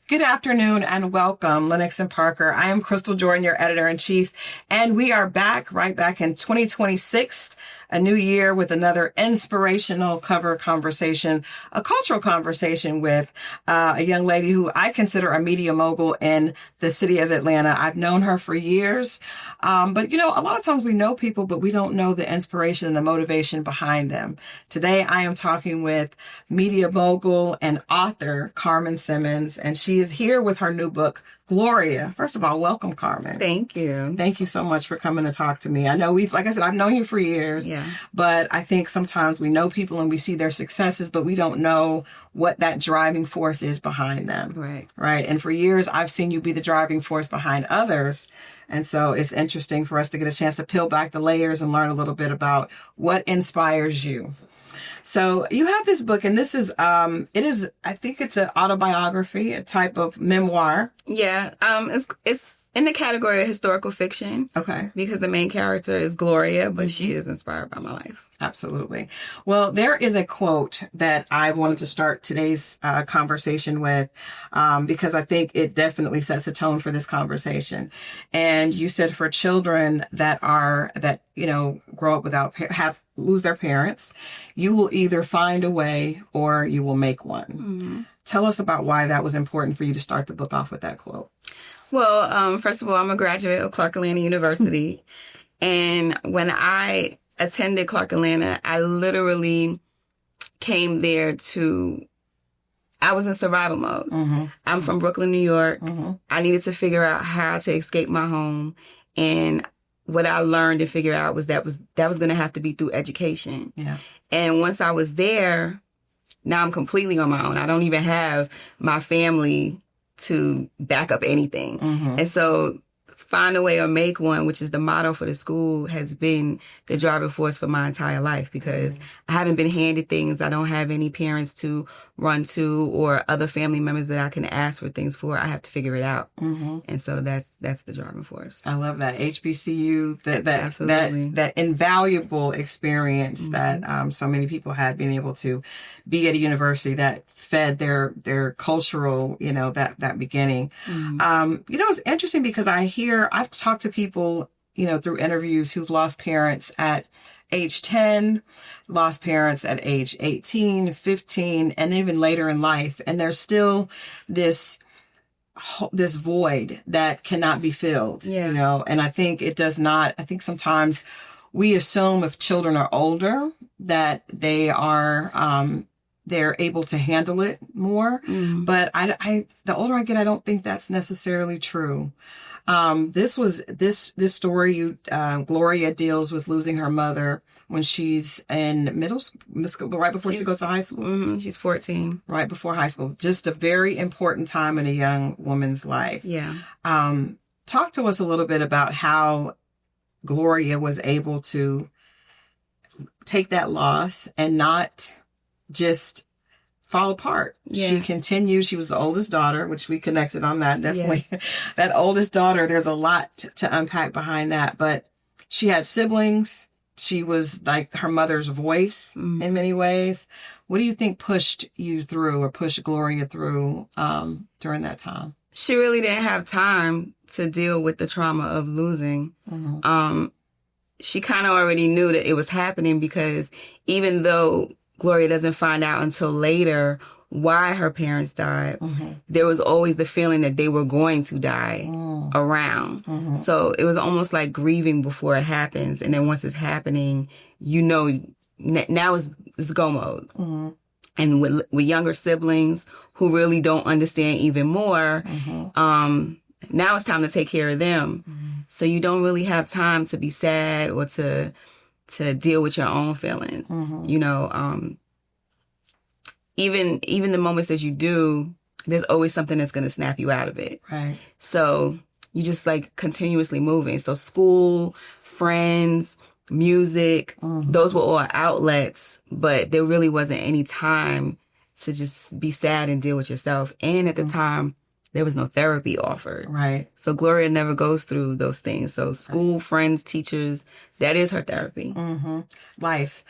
Good afternoon and welcome, Lenox and Parker. I am Crystal Jordan, your editor-in-chief, and we are right back in 2026, a new year with another inspirational cover conversation, a cultural conversation with a young lady who I consider a media mogul in the city of Atlanta. I've known her for years, but a lot of times we know people, but we don't know the inspiration and the motivation behind them. Today, I am talking with media mogul and author Carmen Simmons, and she is here with her new book, Gloria. First of all, welcome, Carmen. Thank you. Thank you so much for coming to talk to me. I know like I said, I've known you for years, but I think sometimes we know people and we see their successes, but we don't know what that driving force is behind them. Right. And for years, I've seen you be the driving force behind others. And so it's interesting for us to get a chance to peel back the layers and learn a little bit about what inspires you. So you have this book, and this is, I think it's an autobiography, a type of memoir. Yeah. It's in the category of historical fiction. Okay. Because the main character is Gloria, but she is inspired by my life. Absolutely. Well, there is a quote that I wanted to start today's conversation with, because I think it definitely sets the tone for this conversation. And you said for children that grow up lose their parents, you will either find a way or you will make one. Mm-hmm. Tell us about why that was important for you to start the book off with that quote. Well, first of all, I'm a graduate of Atlanta University. And when I attended Atlanta, I literally came there I was in survival mode. Mm-hmm. I'm from Brooklyn, New York. Mm-hmm. I needed to figure out how to escape my home. And what I learned and figured out was that was going to have to be through education. Yeah. And once I was there, now I'm completely on my own. I don't even have my family to back up anything. Mm-hmm. And so find a way or make one, which is the motto for the school, has been the driving force for my entire life, because I haven't been handed things. I don't have any parents to run to or other family members that I can ask for things for. I have to figure it out. Mm-hmm. And so that's the driving force. I love that. HBCU, that invaluable experience that so many people had, being able to be at a university that fed their cultural, that beginning. Mm-hmm. It's interesting because I've talked to people, through interviews who've lost parents at age 10, lost parents at age 18, 15, and even later in life. And there's still this void that cannot be filled, and I think it does not. I think sometimes we assume if children are older that they are, they're able to handle it more. Mm. But the older I get, I don't think that's necessarily true. This story, Gloria deals with losing her mother when she's in middle school, right before she goes to high school. Mm-hmm. She's 14. Right before high school. Just a very important time in a young woman's life. Yeah. Talk to us a little bit about how Gloria was able to take that loss and not just fall apart. Yeah. She continued. She was the oldest daughter, which we connected on that. Definitely. Yeah. That oldest daughter, there's a lot to unpack behind that. But she had siblings. She was like her mother's voice in many ways. What do you think pushed you through or pushed Gloria through during that time? She really didn't have time to deal with the trauma of losing. Mm-hmm. She kind of already knew that it was happening, because even though Gloria doesn't find out until later why her parents died, there was always the feeling that they were going to die around. Mm-hmm. So it was almost like grieving before it happens. And then once it's happening, now it's go mode. Mm-hmm. And with younger siblings who really don't understand even more, now it's time to take care of them. Mm-hmm. So you don't really have time to be sad or to deal with your own feelings. Mm-hmm. Even the moments that you do, there's always something that's going to snap you out of it. Right. So you just continuously moving. So school, friends, music, those were all outlets, but there really wasn't any time to just be sad and deal with yourself. And at the time, there was no therapy offered. Right. So Gloria never goes through those things. So school, friends, teachers, that is her therapy. Mm-hmm. Life.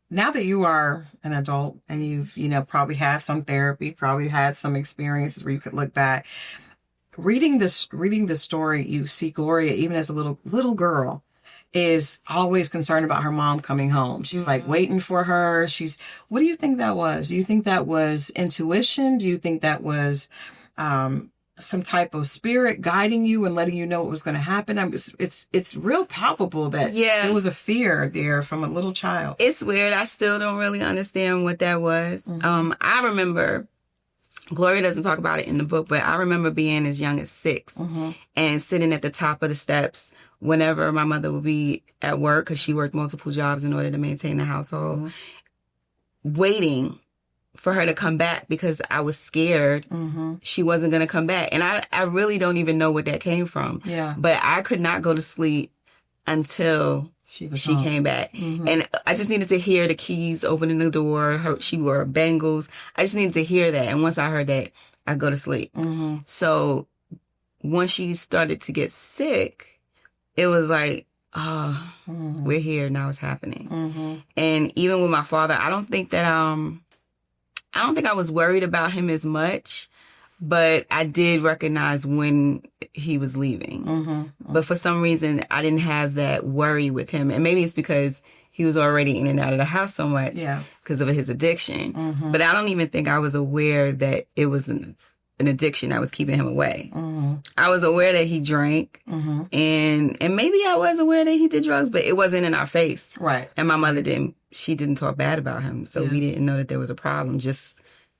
now that you are an adult and you've, probably had some therapy, probably had some experiences where you could look back, reading the story, you see Gloria, even as a little girl, is always concerned about her mom coming home. She's like waiting for her. What do you think that was? Do you think that was intuition? Do you think that was, some type of spirit guiding you and letting you know what was going to happen? It's real palpable that there was a fear there from a little child. It's weird. I still don't really understand what that was. I remember, Gloria doesn't talk about it in the book, but I remember being as young as 6 and sitting at the top of the steps whenever my mother would be at work, because she worked multiple jobs in order to maintain the household, waiting for her to come back because I was scared she wasn't going to come back. And I really don't even know what that came from. Yeah. But I could not go to sleep until she came back. And I just needed to hear the keys opening the door. She wore bangles. I just needed to hear that. And once I heard that, I'd go to sleep. So once she started to get sick, it was like, oh, we're here. Now it's happening. And even with my father, I don't think I was worried about him as much, but I did recognize when he was leaving. But for some reason, I didn't have that worry with him. And maybe it's because he was already in and out of the house so much because of his addiction. But I don't even think I was aware that it was an addiction that was keeping him away. I was aware that he drank, and maybe I was aware that he did drugs, but it wasn't in our face. Right. And my mother didn't talk bad about him, so we didn't know that there was a problem.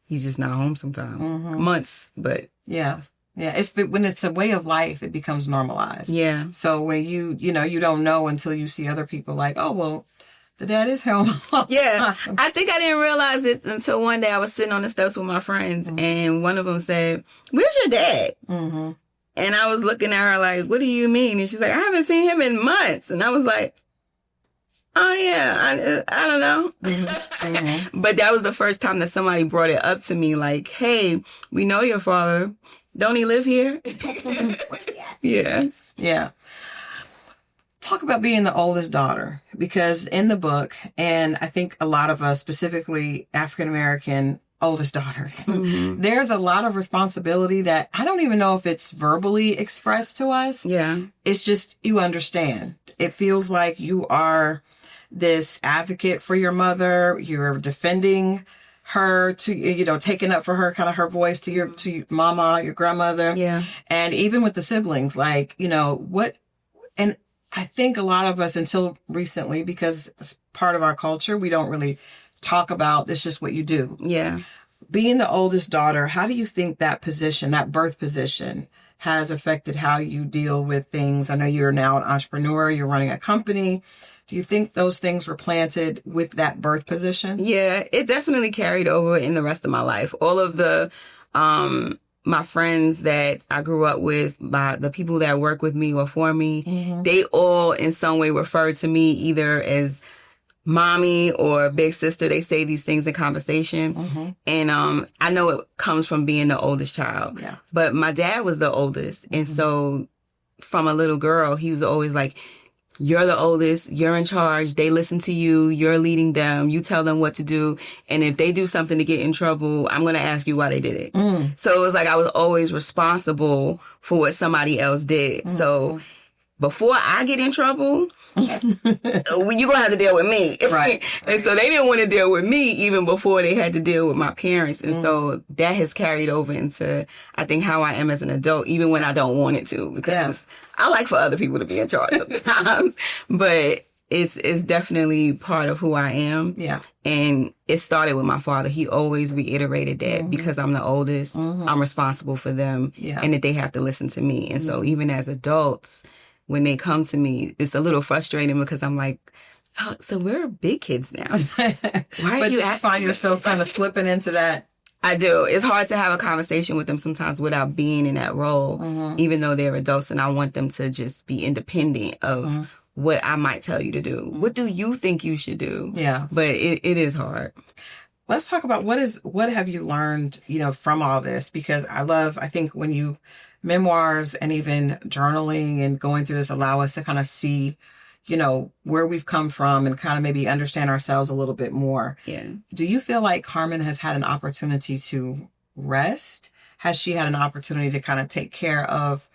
He's just not home sometimes. Months, but yeah. When it's a way of life, it becomes normalized. Yeah. So when you don't know until you see other people like, oh, well, the dad is home. Yeah. I think I didn't realize it until one day I was sitting on the steps with my friends, and one of them said, "Where's your dad?" And I was looking at her like, "What do you mean?" And she's like, "I haven't seen him in months." And I was like, "Oh yeah, I don't know." But that was the first time that somebody brought it up to me, like, "Hey, we know your father. Don't he live here?" Yeah. Yeah. Talk about being the oldest daughter, because in the book, and I think a lot of us, specifically African-American oldest daughters, there's a lot of responsibility that I don't even know if it's verbally expressed to us. Yeah. It's just, you understand. It feels like you are this advocate for your mother. You're defending her, to, taking up for her, kind of her voice to your mama, your grandmother. Yeah. And even with the siblings, like, and I think a lot of us, until recently, because it's part of our culture, we don't really talk about, it's just what you do. Yeah. Being the oldest daughter, how do you think that position, that birth position, has affected how you deal with things? I know you're now an entrepreneur, you're running a company. Do you think those things were planted with that birth position? Yeah, it definitely carried over in the rest of my life. All of the, my friends that I grew up with, the people that work with me or for me, they all in some way refer to me either as mommy or big sister. They say these things in conversation. And I know it comes from being the oldest child. Yeah. But my dad was the oldest. And so from a little girl, he was always like, "You're the oldest, you're in charge, they listen to you, you're leading them, you tell them what to do. And if they do something to get in trouble, I'm going to ask you why they did it." So it was like I was always responsible for what somebody else did. So before I get in trouble, you're going to have to deal with me. Right. And so they didn't want to deal with me even before they had to deal with my parents. And so that has carried over into, I think, how I am as an adult, even when I don't want it to, because I like for other people to be in charge sometimes. But it's definitely part of who I am. Yeah. And it started with my father. He always reiterated that because I'm the oldest, I'm responsible for them, and that they have to listen to me. And so even as adults, when they come to me, it's a little frustrating because I'm like, oh, so we're big kids now. Why are you asking? Find yourself kind of slipping into that? I do. It's hard to have a conversation with them sometimes without being in that role, even though they're adults, and I want them to just be independent of what I might tell you to do. What do you think you should do? Yeah. But it is hard. Let's talk about what have you learned, from all this? Because I think when memoirs and even journaling and going through this allow us to kind of see where we've come from and kind of maybe understand ourselves a little bit more. Yeah. Do you feel like Carmen has had an opportunity to rest? Has she had an opportunity to kind of take care of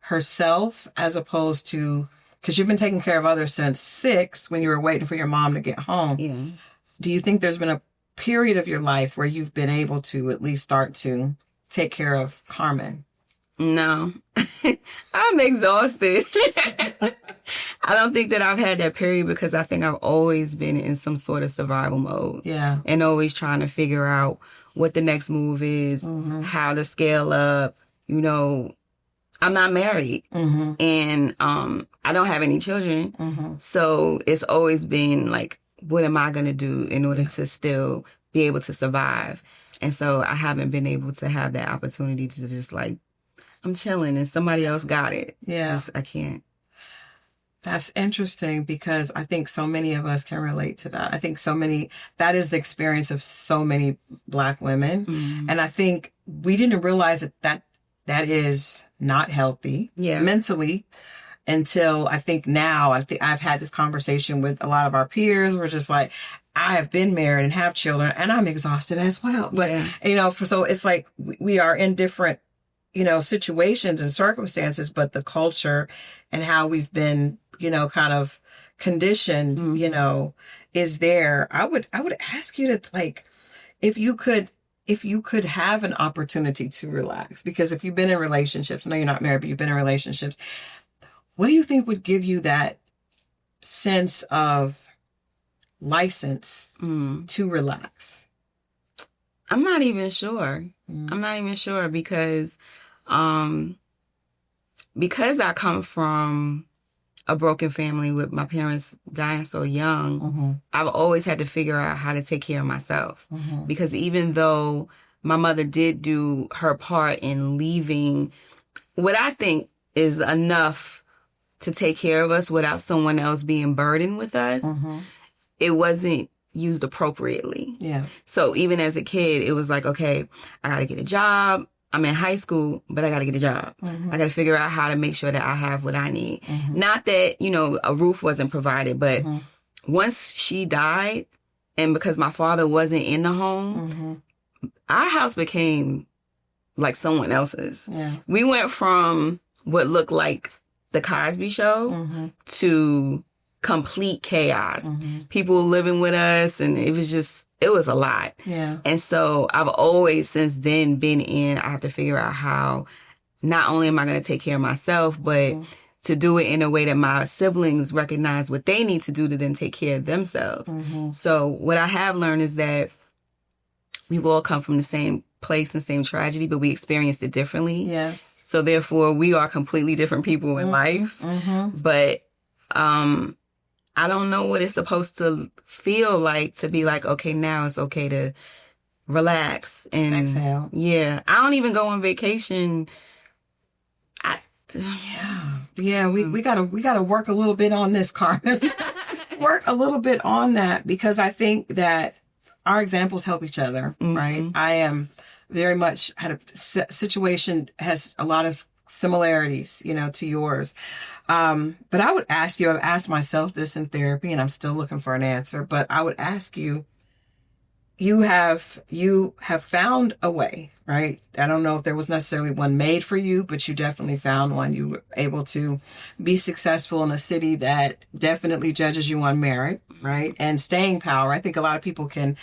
herself as opposed to, because you've been taking care of others since 6 when you were waiting for your mom to get home. Yeah. Do you think there's been a period of your life where you've been able to at least start to take care of Carmen? No. I'm exhausted. I don't think that I've had that period because I think I've always been in some sort of survival mode. Yeah. And always trying to figure out what the next move is, how to scale up. I'm not married and I don't have any children. So it's always been like, what am I going to do in order to still be able to survive? And so I haven't been able to have that opportunity to just like, I'm chilling and somebody else got it. Yeah. I can't. That's interesting because I think so many of us can relate to that. I think that is the experience of so many Black women. And I think we didn't realize that is not healthy mentally until I think now. I've had this conversation with a lot of our peers. We're just like, I have been married and have children and I'm exhausted as well. But, so it's like we are in different, situations and circumstances, but the culture and how we've been, kind of conditioned, is there. I would ask you to like, if you could have an opportunity to relax, because if you've been in relationships, I know you're not married, but you've been in relationships, what do you think would give you that sense of license to relax? I'm not even sure. I'm not even sure because I come from a broken family with my parents dying so young, I've always had to figure out how to take care of myself. Because even though my mother did do her part in leaving what I think is enough to take care of us without someone else being burdened with us, it wasn't used appropriately. Yeah. So even as a kid, it was like, okay, I got to get a job. I'm in high school, but I got to get a job. I got to figure out how to make sure that I have what I need. Not that, a roof wasn't provided, but once she died, and because my father wasn't in the home, our house became like someone else's. Yeah. We We went from what looked like the Cosby Show to complete chaos. People living with us, and it was a lot. Yeah. And so I've always since then been I have to figure out how not only am I going to take care of myself, but to do it in a way that my siblings recognize what they need to do to then take care of themselves. So what I have learned is that we've all come from the same place and same tragedy, but we experienced it differently. Yes. So therefore we are completely different people in life. But I don't know what it's supposed to feel like to be like, okay, now it's okay to relax and exhale. Yeah. I don't even go on vacation. We gotta work a little bit on this, Carmen. Work a little bit on that, because I think that our examples help each other, right? I am very much had a situation has a lot of similarities, to yours. But I would ask you, I've asked myself this in therapy and I'm still looking for an answer, but I would ask you, you have found a way, right? I don't know if there was necessarily one made for you, but you definitely found one. You were able to be successful in a city that definitely judges you on merit, right? And staying power. I think a lot of people can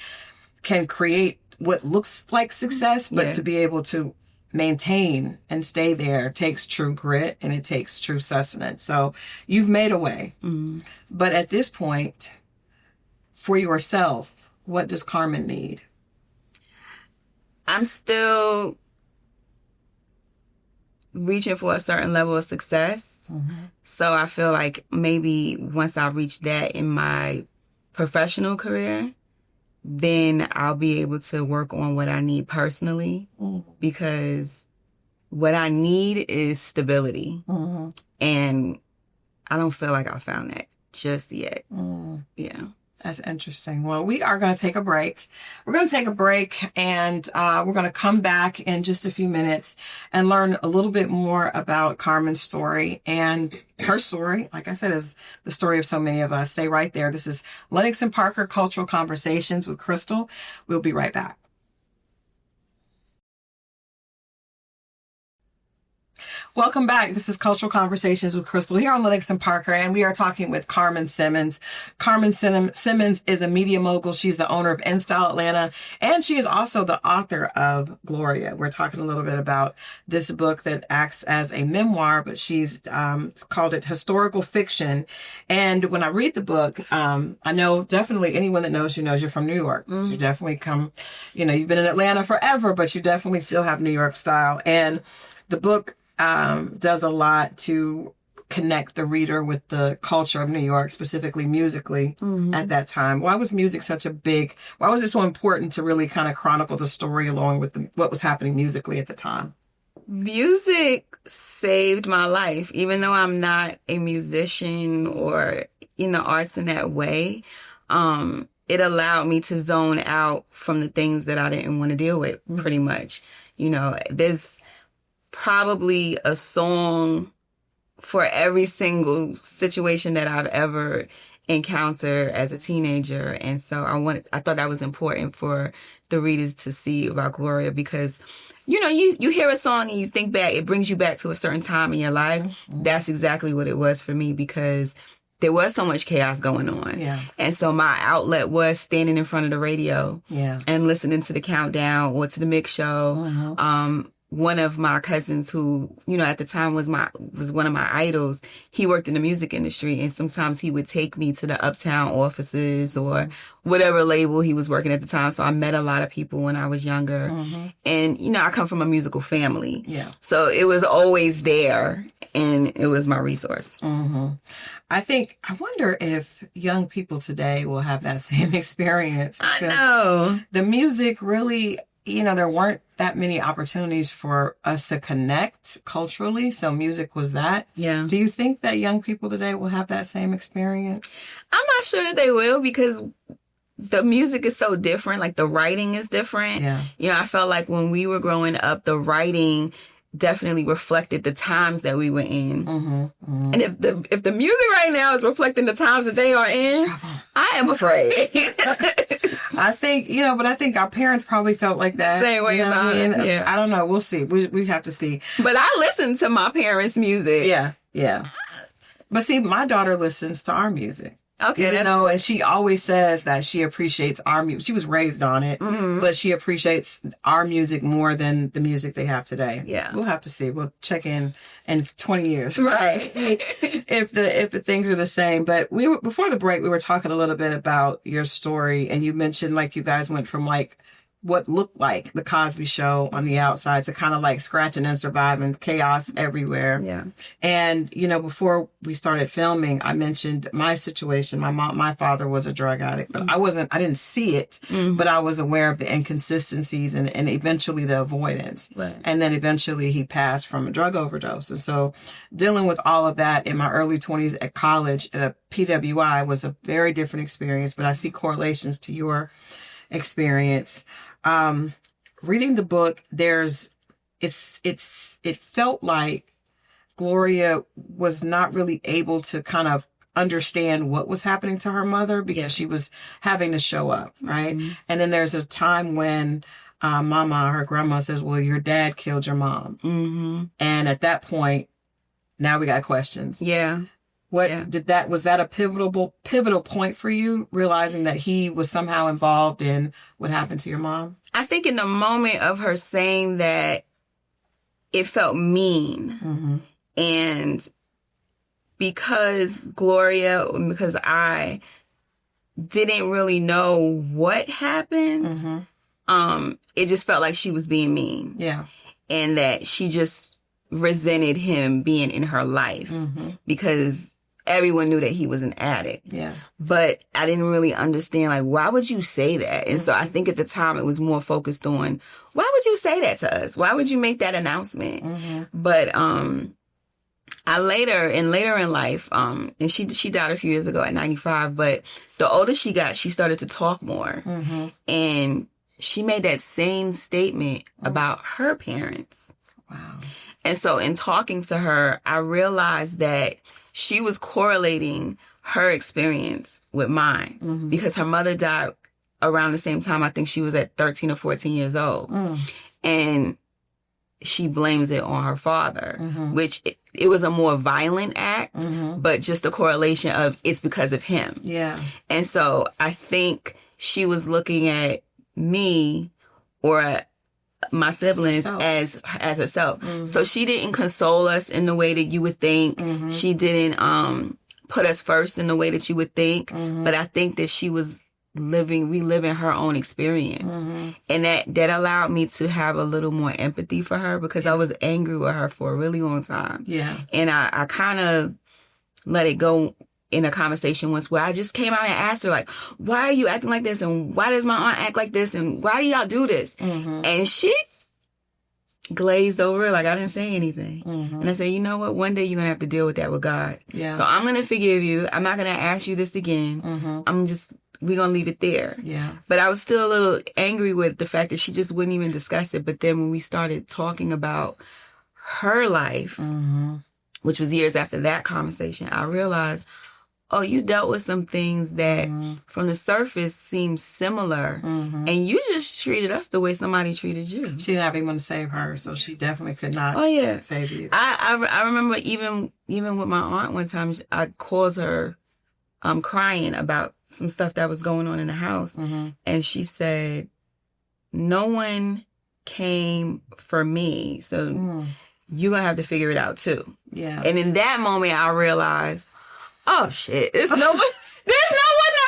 create what looks like success, but to be able to maintain and stay there takes true grit and it takes true sustenance. So you've made a way. But at this point, for yourself, what does Carmen need? I'm still reaching for a certain level of success. So I feel like maybe once I reach that in my professional career, then I'll be able to work on what I need personally, because what I need is stability. And I don't feel like I found that just yet. Yeah. That's interesting. Well, we are going to take a break. We're going to take a break, and we're going to come back in just a few minutes and learn a little bit more about Carmen's story. And her story, like I said, is the story of so many of us. Stay right there. This is Lenox and Parker Cultural Conversations with Crystal. We'll be right back. Welcome back. This is Cultural Conversations with Crystal here on Lenox and Parker, and we are talking with Carmen Simmons. Carmen Simmons is a media mogul. She's the owner of NStyleAtlanta, and she is also the author of Gloria. We're talking a little bit about this book that acts as a memoir, but she's called it historical fiction. And when I read the book, I know definitely anyone that knows you knows you're from New York. Mm-hmm. You definitely come, you've been in Atlanta forever, but you definitely still have New York style. And the book does a lot to connect the reader with the culture of New York, specifically musically at that time. Why was music why was it so important to really kind of chronicle the story along with what was happening musically at the time? Music saved my life, even though I'm not a musician or in the arts in that way. It allowed me to zone out from the things that I didn't want to deal with, pretty much. There's probably a song for every single situation that I've ever encountered as a teenager. And so I thought that was important for the readers to see about Gloria, because, you hear a song and you think back, it brings you back to a certain time in your life. Mm-hmm. That's exactly what it was for me, because there was so much chaos going on. Yeah. And so my outlet was standing in front of the radio and listening to the countdown or to the mix show. Mm-hmm. One of my cousins who, at the time was one of my idols, he worked in the music industry, and sometimes he would take me to the Uptown offices or whatever label he was working at the time. So I met a lot of people when I was younger. Mm-hmm. And, I come from a musical family. Yeah. So it was always there, and it was my resource. Mm-hmm. I wonder if young people today will have that same experience. I know. The music really, there weren't that many opportunities for us to connect culturally. So music was that. Yeah. Do you think that young people today will have that same experience? I'm not sure that they will, because the music is so different. Like, the writing is different. Yeah. I felt like when we were growing up, the writing definitely reflected the times that we were in. Mm-hmm, mm-hmm. And if the music right now is reflecting the times that they are in, I am afraid. I think, but I think our parents probably felt like that. Same way about it. Yeah. I don't know. We'll see. We have to see. But I listen to my parents' music. Yeah, yeah. But see, my daughter listens to our music. Okay. And she always says that she appreciates our music. She was raised on it, but she appreciates our music more than the music they have today. Yeah. We'll have to see. We'll check in 20 years. Right. if the things are the same. But before the break, we were talking a little bit about your story, and you mentioned you guys went from what looked like the Cosby Show on the outside to kind of scratching and surviving, chaos everywhere. Yeah. And, before we started filming, I mentioned my situation. My father was a drug addict, but I didn't see it, but I was aware of the inconsistencies and eventually the avoidance. Right. And then eventually he passed from a drug overdose. And so dealing with all of that in my early 20s at college at a PWI was a very different experience, but I see correlations to your experience. Reading the book, it felt like Gloria was not really able to kind of understand what was happening to her mother because she was having to show up, right? Mm-hmm. And then there's a time when Mama, her grandma, says, well, your dad killed your mom. Mm-hmm. And at that point, now we got questions. Yeah. Was that a pivotal point for you, realizing that he was somehow involved in what happened to your mom? I think in the moment of her saying that, it felt mean. Mm-hmm. And because I didn't really know what happened, it just felt like she was being mean. Yeah. And that she just resented him being in her life because everyone knew that he was an addict. Yeah. But I didn't really understand, why would you say that? And so I think at the time it was more focused on, why would you say that to us? Why would you make that announcement? Mm-hmm. But later in life, and she died a few years ago at 95, but the older she got, she started to talk more. Mm-hmm. And she made that same statement about her parents. Wow. And so in talking to her, I realized that she was correlating her experience with mine because her mother died around the same time. I think she was at 13 or 14 years old. And she blames it on her father, which it was a more violent act, but just a correlation of it's because of him. Yeah. And so I think she was looking at me or at my siblings as herself. So she didn't console us in the way that you would think. She didn't put us first in the way that you would think. But I think that she was reliving her own experience. And that allowed me to have a little more empathy for her because I was angry with her for a really long time. Yeah. And I kind of let it go in a conversation once where I just came out and asked her, like, why are you acting like this? And why does my aunt act like this? And why do y'all do this? And she glazed over like I didn't say anything. And I said, you know what? One day you're going to have to deal with that with God. Yeah. So I'm going to forgive you. I'm not going to ask you this again. We're going to leave it there. Yeah. But I was still a little angry with the fact that she just wouldn't even discuss it. But then when we started talking about her life, which was years after that conversation, I realized, oh, you dealt with some things that from the surface seem similar. And you just treated us the way somebody treated you. She didn't have anyone to save her, so she definitely could not save you. I remember even with my aunt one time, I called her crying about some stuff that was going on in the house. And she said, no one came for me, so you're going to have to figure it out too. Yeah. And in that moment, I realized, oh shit, there's no one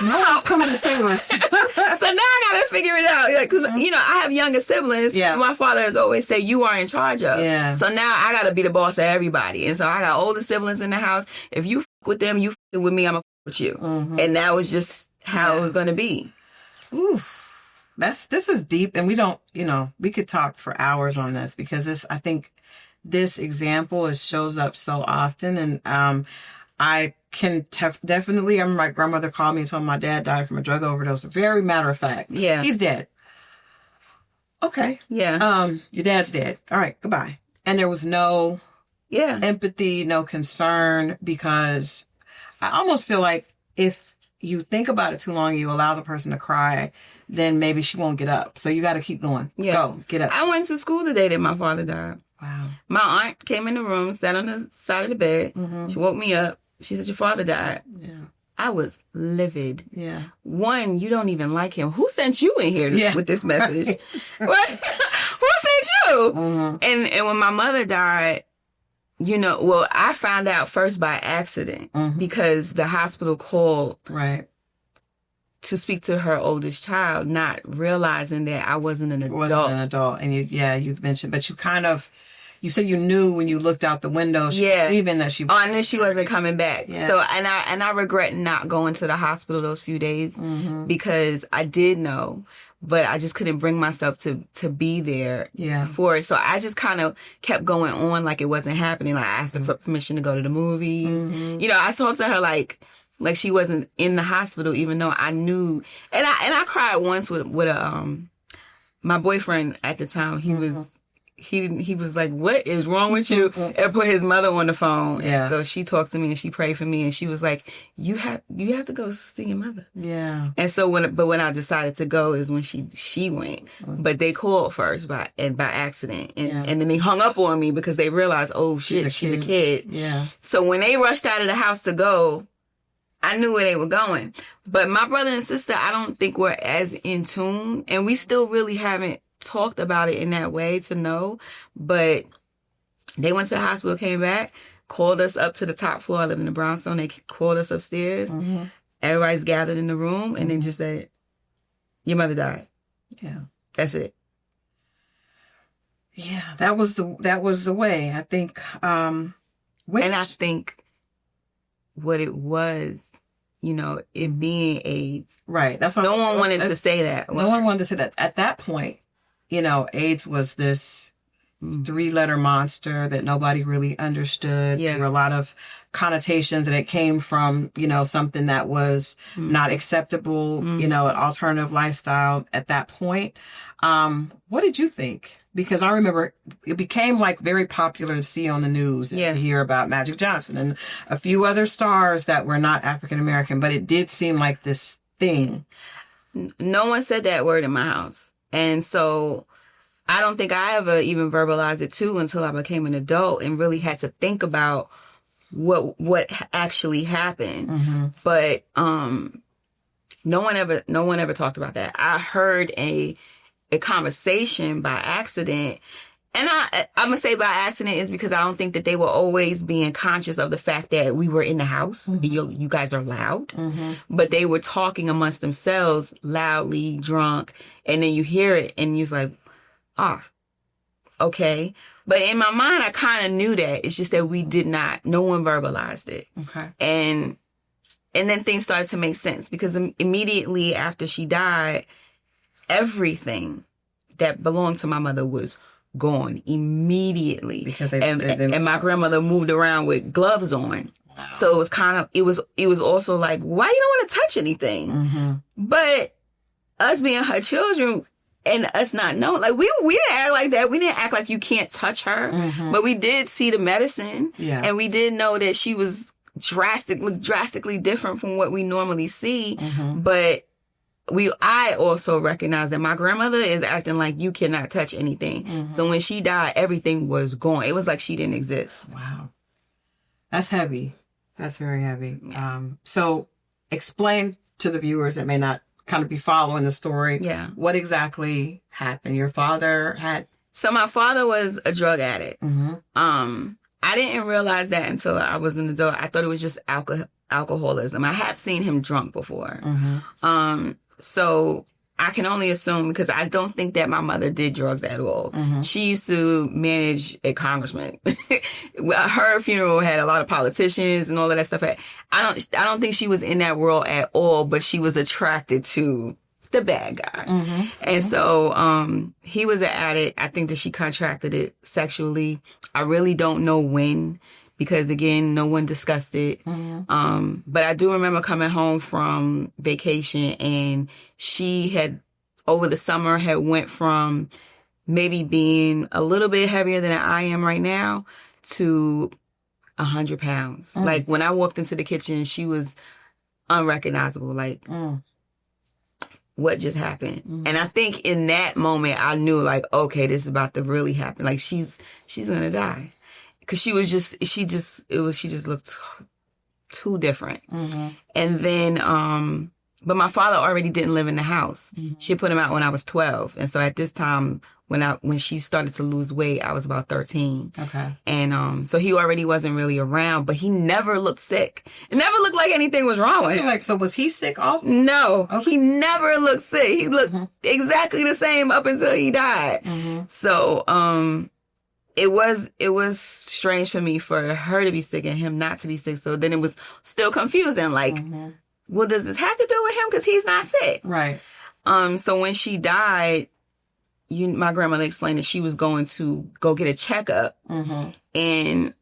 No one's coming to save us. So now I gotta figure it out. Like, 'cause, you know, I have younger siblings. Yeah. My father has always said, you are in charge of. Yeah. So now I gotta be the boss of everybody. And so I got older siblings in the house. If you fuck with them, you fuck with me, I'm gonna fuck with you. And that was just how it was gonna be. Oof. This is deep, and we don't, we could talk for hours on this because I think this example shows up so often. And I can definitely, I remember my grandmother called me and told me my dad died from a drug overdose. Very matter of fact. Yeah. He's dead. Okay. Yeah. Your dad's dead. All right. Goodbye. And there was no empathy, no concern, because I almost feel like if you think about it too long, you allow the person to cry, then maybe she won't get up. So you got to keep going. Yeah. Go, get up. I went to school the day that my father died. Wow. My aunt came in the room, sat on the side of the bed. She woke me up. She said, your father died. Yeah. I was livid. Yeah. One, you don't even like him. Who sent you in here with this message? What? Who sent you? And when my mother died, I found out first by accident because the hospital called to speak to her oldest child, not realizing that I wasn't an adult. Wasn't an adult. And you mentioned, but you said you knew when you looked out the window, even that she... Oh, I knew she wasn't coming back. Yeah. So, and I regret not going to the hospital those few days because I did know, but I just couldn't bring myself to be there for it. So I just kind of kept going on like it wasn't happening. Like I asked her for permission to go to the movies. I talked to her like she wasn't in the hospital, even though I knew. And I cried once with my boyfriend at the time. He was... He was like, what is wrong with you? And put his mother on the phone. Yeah. And so she talked to me and she prayed for me and she was like, you have to go see your mother. Yeah. And so when I decided to go is when she went. But they called first by accident. And then they hung up on me because they realized, oh shit, she's a kid. Yeah. So when they rushed out of the house to go, I knew where they were going. But my brother and sister, I don't think we're as in tune. And we still really haven't talked about it in that way to know, but they went to the hospital, came back, called us up to the top floor. I live in the brownstone. They called us upstairs. Everybody's gathered in the room and then just said, your mother died. Yeah. That's it. Yeah. That was the way, I think. And I think what it was, it being AIDS. Right. That's what no one wanted to say that. No one wanted to say that. At that point, AIDS was this three-letter monster that nobody really understood. Yeah. There were a lot of connotations, and it came from, something that was not acceptable, an alternative lifestyle at that point. What did you think? Because I remember it became like very popular to see on the news and to hear about Magic Johnson and a few other stars that were not African American, but it did seem like this thing. No one said that word in my house. And so I don't think I ever even verbalized it too until I became an adult and really had to think about what actually happened. But no one ever talked about that. I heard a conversation by accident. And I'm going to say by accident is because I don't think that they were always being conscious of the fact that we were in the house. You guys are loud. But they were talking amongst themselves loudly, drunk. And then you hear it and you're like, okay. But in my mind, I kind of knew that. It's just that no one verbalized it. Okay. And then things started to make sense because immediately after she died, everything that belonged to my mother was gone immediately. Because and my grandmother moved around with gloves on. Wow. So it was it was also like, why you don't want to touch anything? But us being her children and us not knowing, like we didn't act like that. We didn't act like you can't touch her, but we did see the medicine, and we did know that she was drastically different from what we normally see. But I also recognize that my grandmother is acting like you cannot touch anything. So when she died, everything was gone. It was like she didn't exist. Wow, that's heavy. That's very heavy. So explain to the viewers that may not kind of be following the story. Yeah. What exactly happened? Your father had... So my father was a drug addict. I didn't realize that until I was an adult. I thought it was just alcoholism. I have seen him drunk before. So I can only assume, because I don't think that my mother did drugs at all. She used to manage a congressman. Her funeral had a lot of politicians and all of that stuff. I don't think she was in that world at all, but she was attracted to the bad guy. And so he was an addict. I think that she contracted it sexually. I really don't know when, because again, no one discussed it. But I do remember coming home from vacation, and she had, over the summer, had went from maybe being a little bit heavier than I am right now to 100 pounds. Like when I walked into the kitchen, she was unrecognizable. Like, what just happened? And I think in that moment, I knew, like, okay, this is about to really happen. Like, she's gonna die. Cause she just looked too different. And then, but my father already didn't live in the house. She put him out when I was 12. And so at this time, when she started to lose weight, I was about 13. Okay. And, so he already wasn't really around, but he never looked sick. It never looked like anything was wrong with him. Like, so was he sick also? No, he never looked sick. He looked exactly the same up until he died. So, it was strange for me for her to be sick and him not to be sick. So then it was still confusing. Like, well, does this have to do with him? Because he's not sick. Right. So when she died, my grandmother explained that she was going to go get a checkup. And,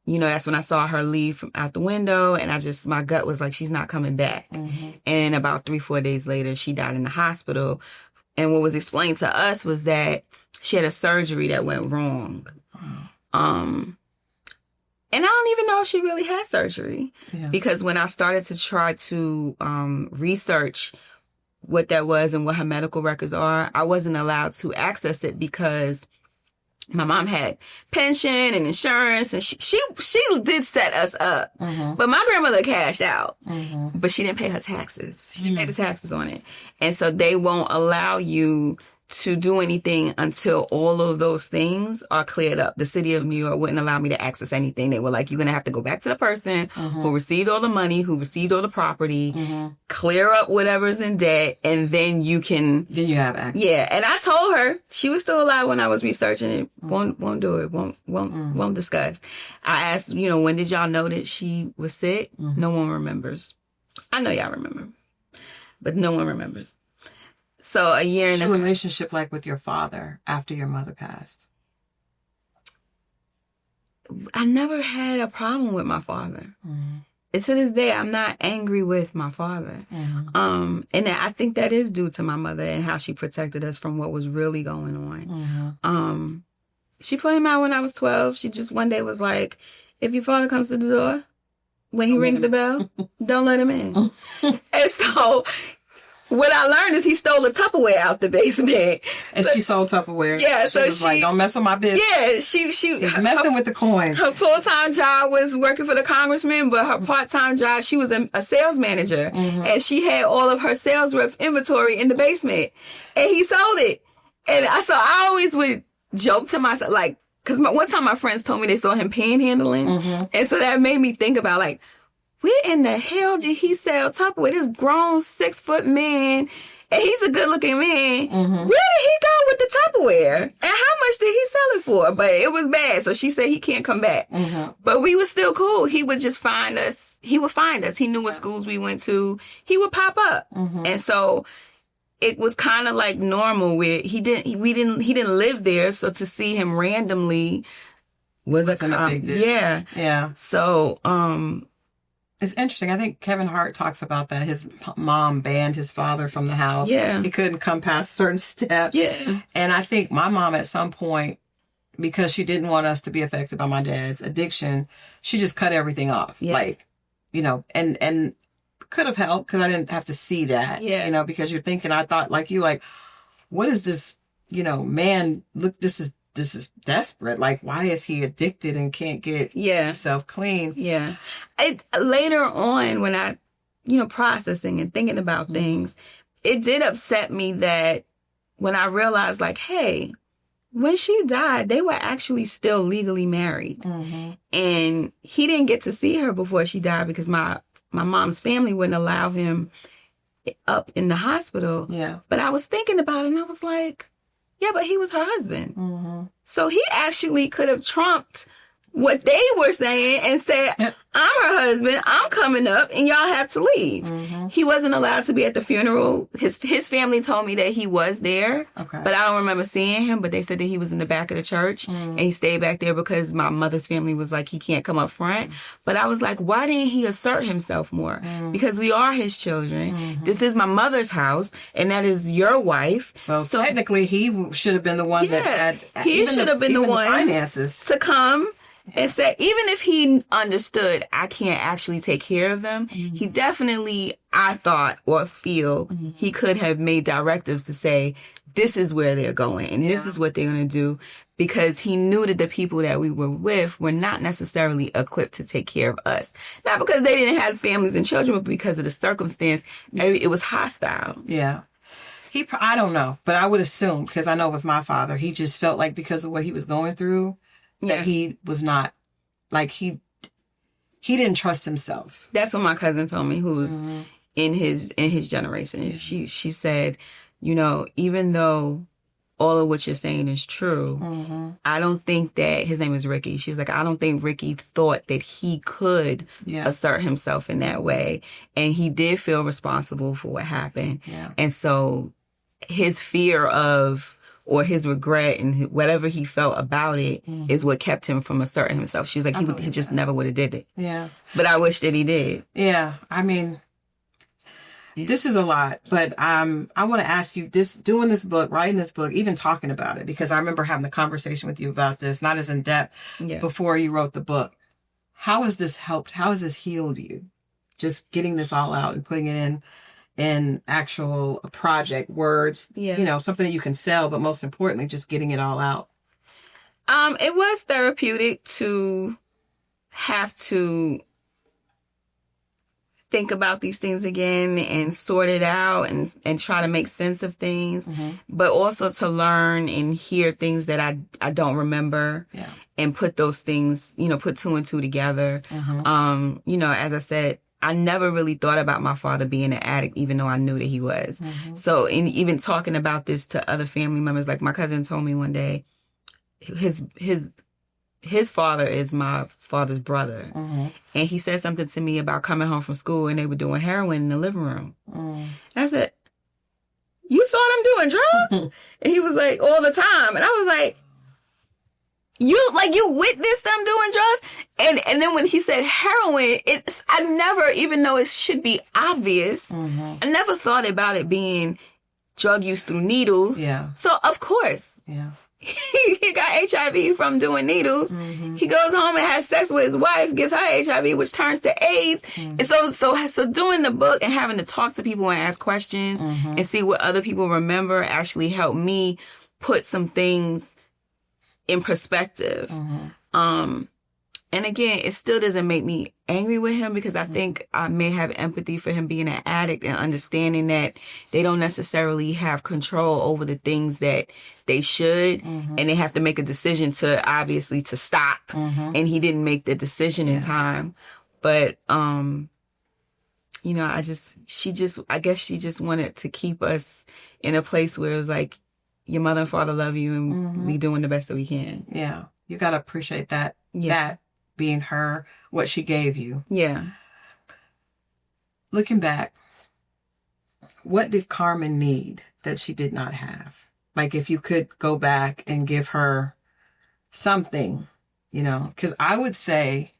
that's when I saw her leave from out the window. And my gut was like, she's not coming back. And about 3-4 days later, she died in the hospital. And what was explained to us was that she had a surgery that went wrong. And I don't even know if she really had surgery, because when I started to try to research what that was and what her medical records are, I wasn't allowed to access it because my mom had pension and insurance, and she did set us up. But my grandmother cashed out, but she didn't pay her taxes. She didn't pay the taxes on it. And so they won't allow you to do anything until all of those things are cleared up. The city of New York wouldn't allow me to access anything. They were like, you're going to have to go back to the person who received all the money, who received all the property, clear up whatever's in debt, and then you can... Then you have access. Yeah. And I told her, she was still alive when I was researching it. Won't do it. Won't discuss. I asked, when did y'all know that she was sick? No one remembers. I know y'all remember, but no one remembers. So a year and a relationship like with your father after your mother passed? I never had a problem with my father. And to this day, I'm not angry with my father. And I think that is due to my mother and how she protected us from what was really going on. She put him out when I was 12. She just one day was like, if your father comes to the door, when he rings the bell, don't let him in. And so what I learned is he stole a Tupperware out the basement. And she sold Tupperware. Yeah, she was like, don't mess with my business. Yeah, she's messing with the coins. Her full-time job was working for the congressman, but her part-time job, she was a sales manager. And she had all of her sales reps' inventory in the basement. And he sold it. And so I always would joke to myself, like, because one time my friends told me they saw him panhandling. And so that made me think about, like, where in the hell did he sell Tupperware? This grown 6-foot man, and he's a good-looking man. Where did he go with the Tupperware? And how much did he sell it for? But it was bad, so she said he can't come back. But we were still cool. He would just find us. He would find us. He knew what schools we went to. He would pop up. And so it was kind of like normal where he didn't live there, so to see him randomly wasn't a big deal. Yeah. So, it's interesting. I think Kevin Hart talks about that. His mom banned his father from the house. Yeah. He couldn't come past certain steps. Yeah. And I think my mom at some point, because she didn't want us to be affected by my dad's addiction, she just cut everything off. Yeah. Like, and could have helped because I didn't have to see that. Yeah. Because you're thinking, I thought like you, like, what is this, man, look, this is desperate. Like, why is he addicted and can't get himself clean? Yeah. Later on, when I, processing and thinking about things, it did upset me that when I realized, like, hey, when she died, they were actually still legally married. And he didn't get to see her before she died because my mom's family wouldn't allow him up in the hospital. Yeah. But I was thinking about it and I was like, yeah, but he was her husband. So he actually could have trumped what they were saying and said, I'm her husband, I'm coming up, and y'all have to leave. He wasn't allowed to be at the funeral. His family told me that he was there, but I don't remember seeing him, but they said that he was in the back of the church, and he stayed back there because my mother's family was like, he can't come up front. But I was like, why didn't he assert himself more? Because we are his children. This is my mother's house, and that is your wife. So technically, he should have been the one that had he should have been the one finances to come. And said, even if he understood I can't actually take care of them, he definitely, I thought or feel, he could have made directives to say, this is where they're going and this is what they're going to do, because he knew that the people that we were with were not necessarily equipped to take care of us. Not because they didn't have families and children, but because of the circumstance. It was hostile. Yeah. I don't know, but I would assume, because I know with my father, he just felt like because of what he was going through, that he was not, like, he didn't trust himself. That's what my cousin told me, who's in his generation. Yeah. She said, even though all of what you're saying is true, I don't think that, his name is Ricky. She's like, I don't think Ricky thought that he could assert himself in that way. And he did feel responsible for what happened. Yeah. And so his fear of, or his regret and whatever he felt about it is what kept him from asserting himself. She was like, he just never would have did it. Yeah. But I wish that he did. Yeah. I mean, this is a lot, but I want to ask you this, doing this book, writing this book, even talking about it, because I remember having a conversation with you about this, not as in depth before you wrote the book. How has this helped? How has this healed you? Just getting this all out and putting it in actual project, words, something that you can sell, but most importantly, just getting it all out. It was therapeutic to have to think about these things again and sort it out and try to make sense of things, but also to learn and hear things that I don't remember and put those things, put two and two together. As I said, I never really thought about my father being an addict, even though I knew that he was. So in even talking about this to other family members, like my cousin told me one day, his father is my father's brother. And he said something to me about coming home from school and they were doing heroin in the living room. And I said, you saw them doing drugs? And he was like, all the time. And I was like, you witnessed them doing drugs. And then when he said heroin, I never, even though it should be obvious, I never thought about it being drug use through needles. Yeah. So of course. Yeah. He got HIV from doing needles. He goes home and has sex with his wife, gives her HIV, which turns to AIDS. And so doing the book and having to talk to people and ask questions and see what other people remember actually helped me put some things in perspective. And again, it still doesn't make me angry with him because I think I may have empathy for him being an addict and understanding that they don't necessarily have control over the things that they should. And they have to make a decision to stop. And he didn't make the decision in time. But, you know, I guess she just wanted to keep us in a place where it was like, your mother and father love you and we doing the best that we can. Yeah. You got to appreciate that. Yeah. That being her, what she gave you. Yeah. Looking back, what did Carmen need that she did not have? Like if you could go back and give her something, you know, because I would say,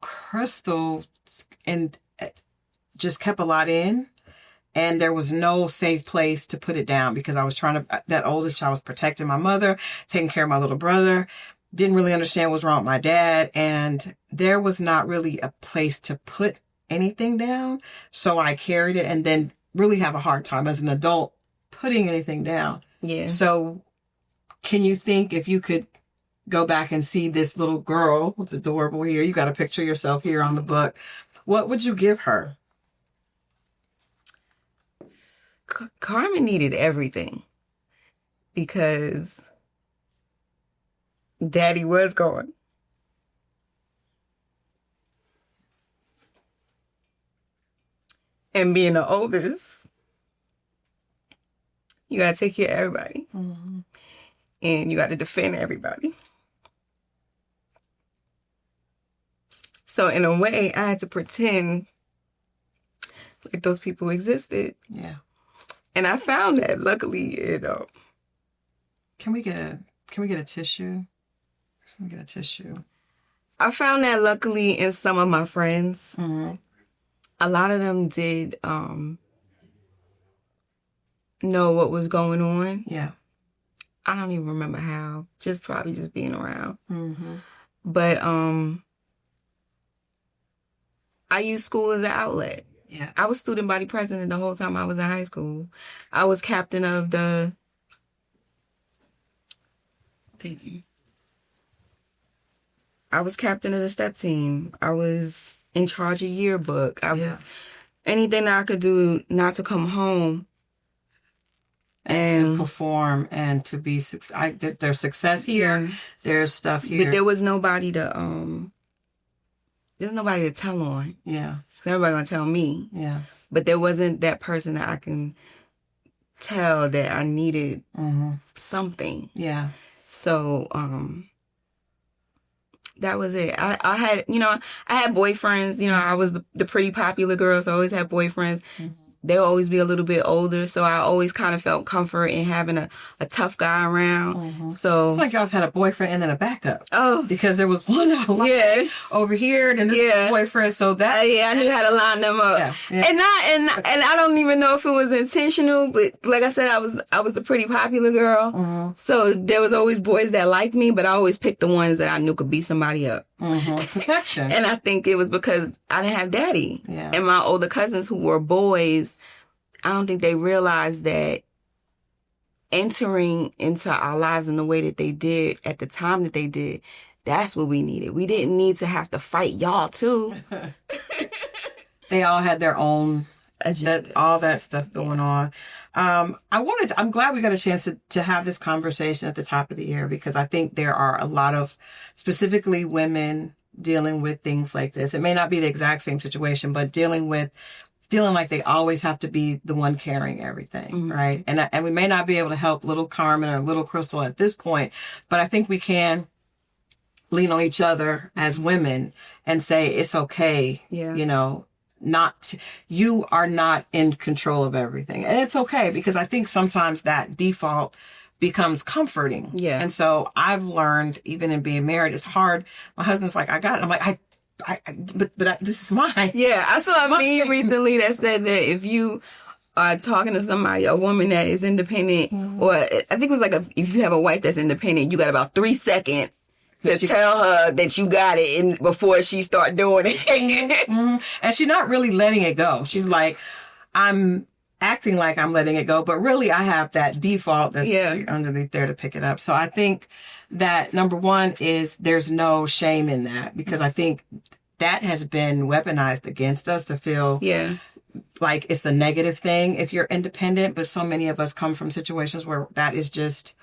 Crystal and just kept a lot in. And there was no safe place to put it down because I was that oldest child was protecting my mother, taking care of my little brother, didn't really understand what was wrong with my dad. And there was not really a place to put anything down. So I carried it and then really have a hard time as an adult putting anything down. Yeah. So can you think if you could go back and see this little girl who's adorable here, you got to picture yourself here on the book. What would you give her? Carmen needed everything because Daddy was gone. And being the oldest, you gotta take care of everybody. And you gotta defend everybody. So in a way, I had to pretend like those people existed. Yeah. And I found that, luckily, Can we get a tissue? Can we get a tissue? I found that, luckily, in some of my friends. A lot of them did know what was going on. Yeah. I don't even remember how. Probably just being around. But I used school as an outlet. Yeah. I was student body president the whole time I was in high school. I was captain of the... I was captain of the step team. I was in charge of yearbook. I was anything that I could do not to come home. And to perform and to be... There's success here. There's stuff here. But there was nobody to... There's nobody to tell on. Yeah. Everybody gonna tell me. Yeah. But there wasn't that person that I can tell that I needed something. Yeah. So that was it. I had, I had boyfriends. I was the pretty popular girl, so I always had boyfriends. They'll always be a little bit older, so I always kind of felt comfort in having a tough guy around. So it's like y'all had a boyfriend and then a backup. Oh, because there was one over here, and then this boyfriend. So that I knew how to line them up. Yeah. And I don't even know if it was intentional, but like I said, I was the pretty popular girl. So there was always boys that liked me, but I always picked the ones that I knew could beat somebody up. Protection. And I think it was because I didn't have daddy. Yeah. And my older cousins who were boys, I don't think they realized that entering into our lives in the way that they did at the time that they did, that's what we needed. We didn't need to have to fight y'all too. They all had their own all that stuff going on. I'm glad we got a chance to have this conversation at the top of the year, because I think there are a lot of specifically women dealing with things like this. It may not be the exact same situation, but dealing with feeling like they always have to be the one carrying everything, right? And we may not be able to help little Carmen or little Crystal at this point, but I think we can lean on each other as women and say, it's okay, you are not in control of everything. And it's okay, because I think sometimes that default becomes comforting. Yeah. And so I've learned, even in being married, it's hard. My husband's like, I got it. I'm like, this is mine. Yeah. I saw a meme recently that said that if you are talking to somebody, a woman that is independent, or I think it was like if you have a wife that's independent, you got about 3 seconds to tell her that you got it before she start doing it. And she's not really letting it go. She's like, I'm acting like I'm letting it go, but really I have that default that's underneath there to pick it up. So I think that number one is there's no shame in that, because I think that has been weaponized against us to feel like it's a negative thing if you're independent. But so many of us come from situations where that is just,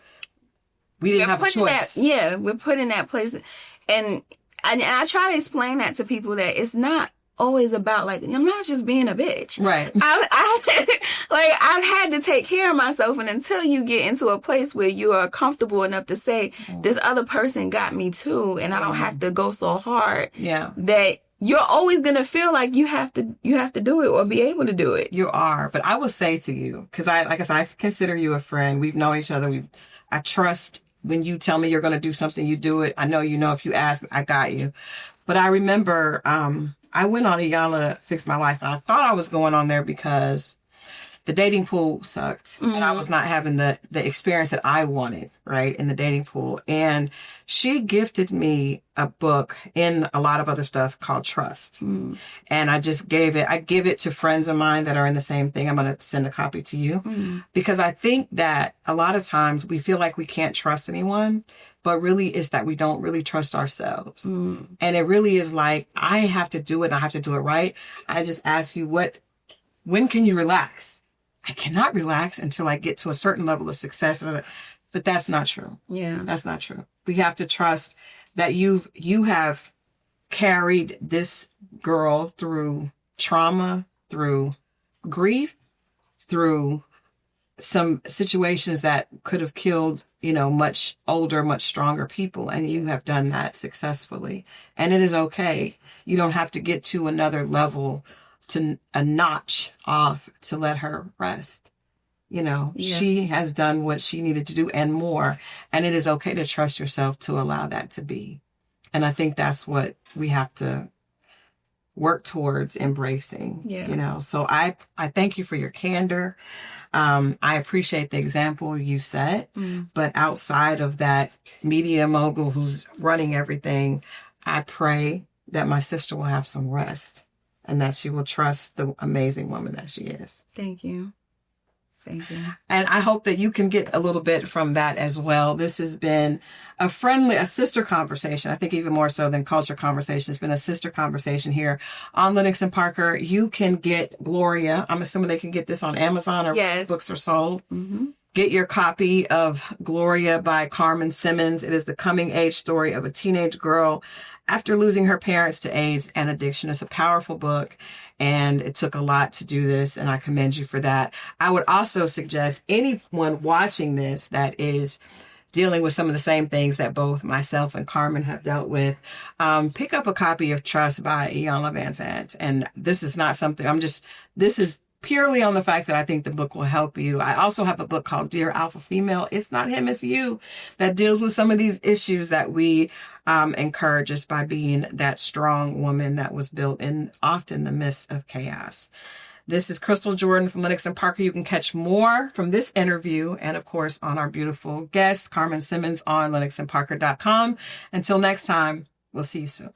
we didn't have a choice. We're put in that place. And I try to explain that to people, that it's not always about, like, I'm not just being a bitch. Right. I've had to take care of myself. And until you get into a place where you are comfortable enough to say, this other person got me too, and I don't have to go so hard, that you're always going to feel like you have to do it or be able to do it. You are. But I will say to you, because I consider you a friend. We've known each other. I trust when you tell me you're going to do something, you do it. I know if you ask, I got you. But I remember I went on Iyanla Fix My Life, and I thought I was going on there because the dating pool sucked, and I was not having the experience that I wanted, right, in the dating pool. And she gifted me a book and a lot of other stuff called Trust. And I just give it to friends of mine that are in the same thing. I'm going to send a copy to you because I think that a lot of times we feel like we can't trust anyone, but really it's that we don't really trust ourselves. And it really is like, I have to do it and I have to do it right. I just ask you, when can you relax? I cannot relax until I get to a certain level of success. But that's not true. Yeah. That's not true. We have to trust that you have carried this girl through trauma, through grief, through some situations that could have killed, much older, much stronger people. And you have done that successfully. And it is okay. You don't have to get to another level, to a notch off, to let her rest. She has done what she needed to do and more. And it is okay to trust yourself to allow that to be. And I think that's what we have to work towards embracing, So I thank you for your candor. I appreciate the example you set, but outside of that media mogul who's running everything, I pray that my sister will have some rest and that she will trust the amazing woman that she is. Thank you. Thank you. And I hope that you can get a little bit from that as well. This has been a sister conversation. I think even more so than culture conversation. It's been a sister conversation here on Lenox and Parker. You can get Gloria. I'm assuming they can get this on Amazon or books are sold. Get your copy of Gloria by Carmen Simmons. It is the coming age story of a teenage girl after losing her parents to AIDS and addiction. It's a powerful book, and it took a lot to do this, and I commend you for that. I would also suggest anyone watching this that is dealing with some of the same things that both myself and Carmen have dealt with, pick up a copy of Trust by Iyanla Van Zandt. And this is not something, this is purely on the fact that I think the book will help you. I also have a book called Dear Alpha Female. It's not him, it's you, that deals with some of these issues that we encourage just by being that strong woman that was built in often the midst of chaos. This is Crystal Jordan from Lenox and Parker. You can catch more from this interview and, of course, on our beautiful guest, Carmen Simmons, on LenoxandParker.com. Until next time, we'll see you soon.